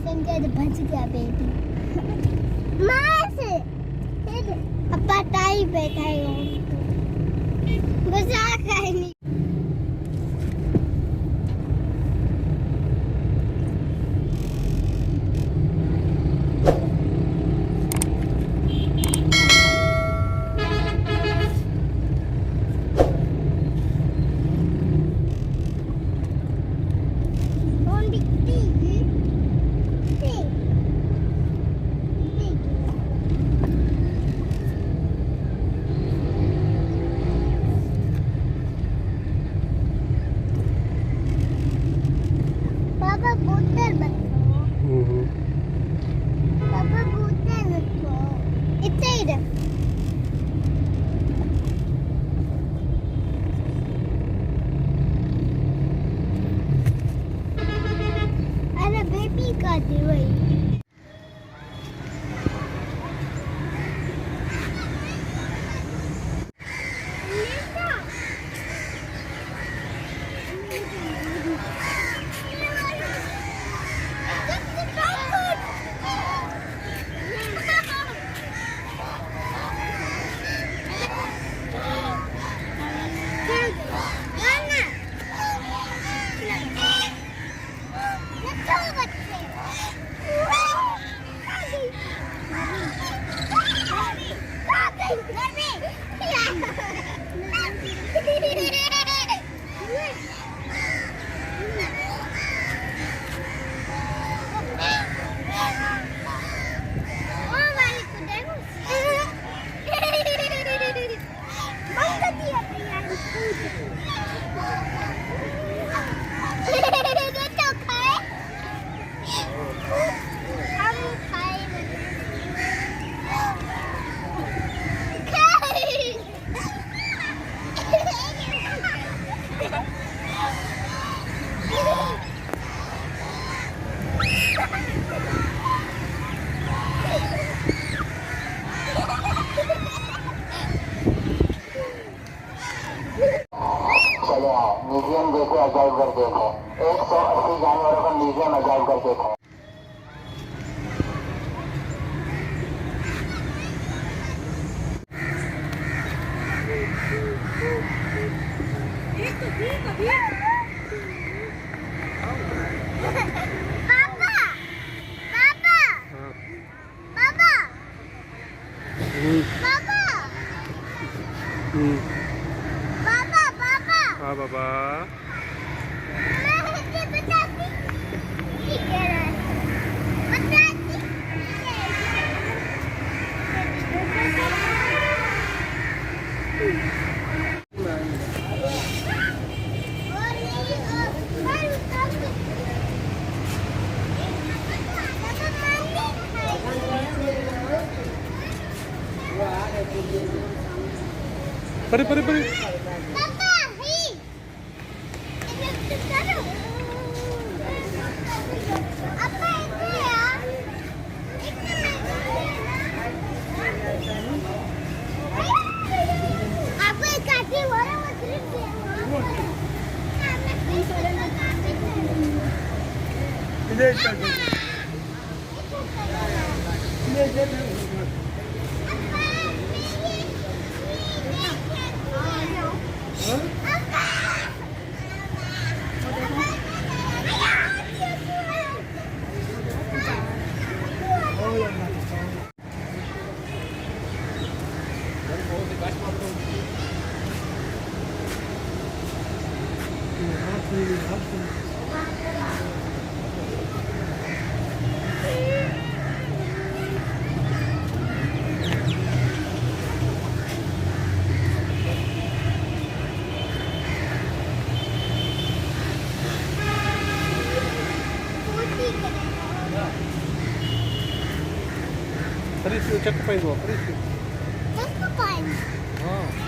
संजय बच गया बेबी मास अपा टाई बैठा है मजाक है नहीं म्यूजियम देखे अजायब घर देखे 180 जानवरों का म्यूजियम अजायब घर देखे हाँ बाबा परे परे परे Preciso, check pa yun, preciso. Check pa yun. Oh.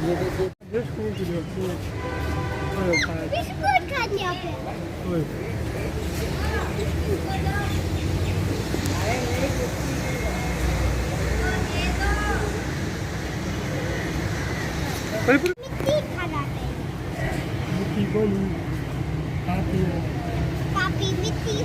ये देखिए बिस्कुट की बिस्कुट खाने पे मिट्टी खाना चाहिए पापी मिट्टी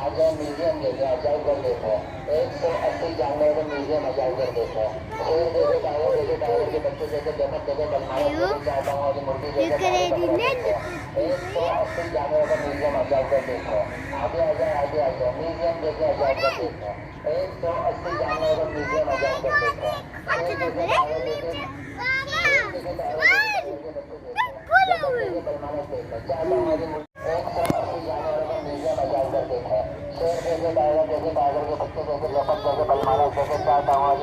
म्यूजियम जैसे अजायब घर देखो 180 जानवरों का म्यूजियम अजायब घर देखो शेर जैसे टावर जैसे टावर के बच्चे जैसे जगत जगह बनवाया जैसे चाहता हूँ मुर्गी जैसे 180 जानवरों का म्यूजियम अजायब घर देखो आगे आ जाए म्यूजियम जैसे अजायब घर देखो 180 जानवरों का म्यूजियम अजायब घर देखो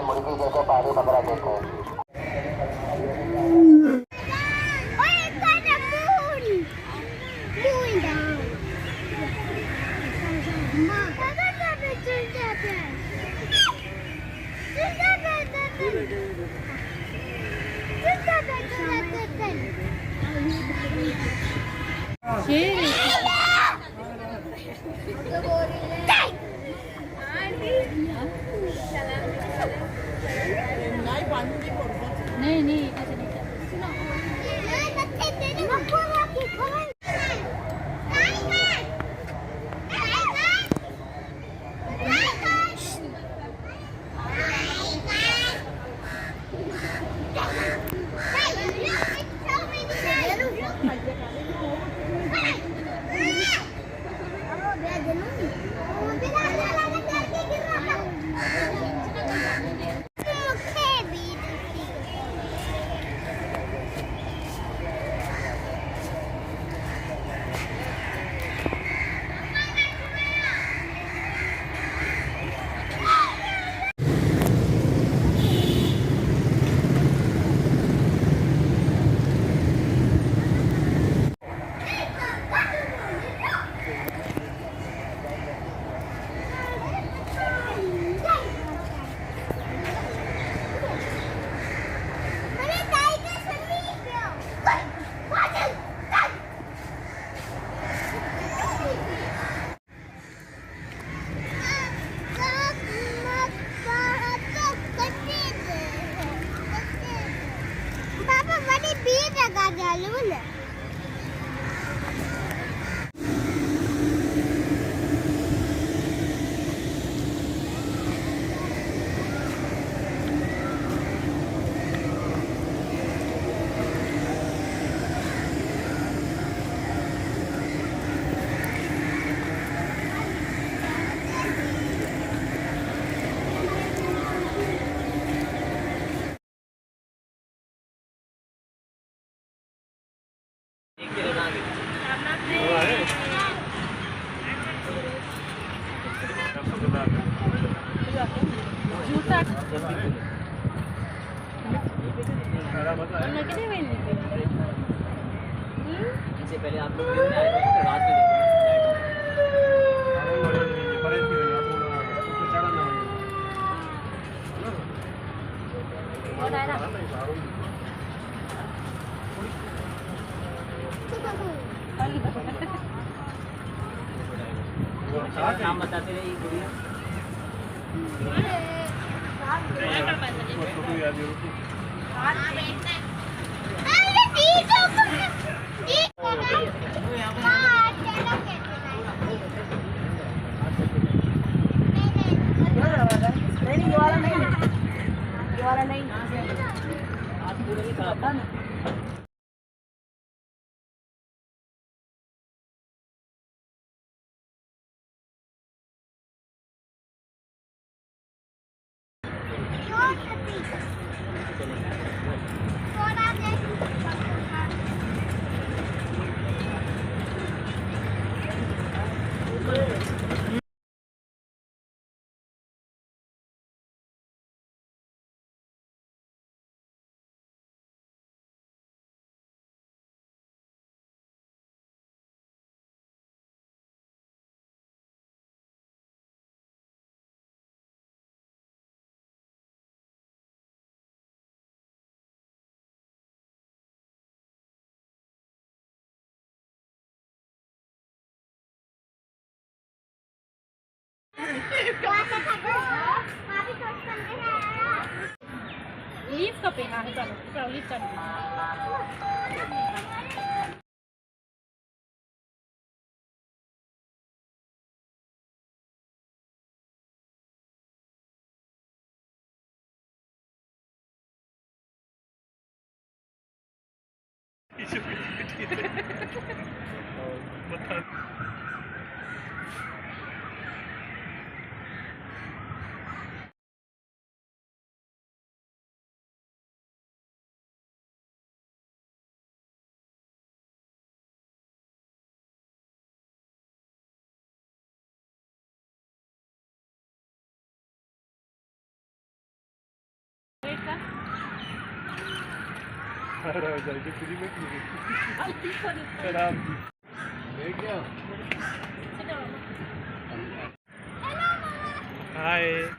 मुर्गी जैसे पहाड़ी बकरा देखो नहीं नहीं ऐसे नहीं इससे पहले आप लोग दिन में आए थे तो रात में देखो नाम बताते रहिए गुड़िया अरे दीदो हाँ चलो नहीं ये वाला नहीं है, ये वाला नहीं। आज पूरे ही खराब था ना थोड़ा देर लीव का पहना है, चलो चलो लीव कर हाय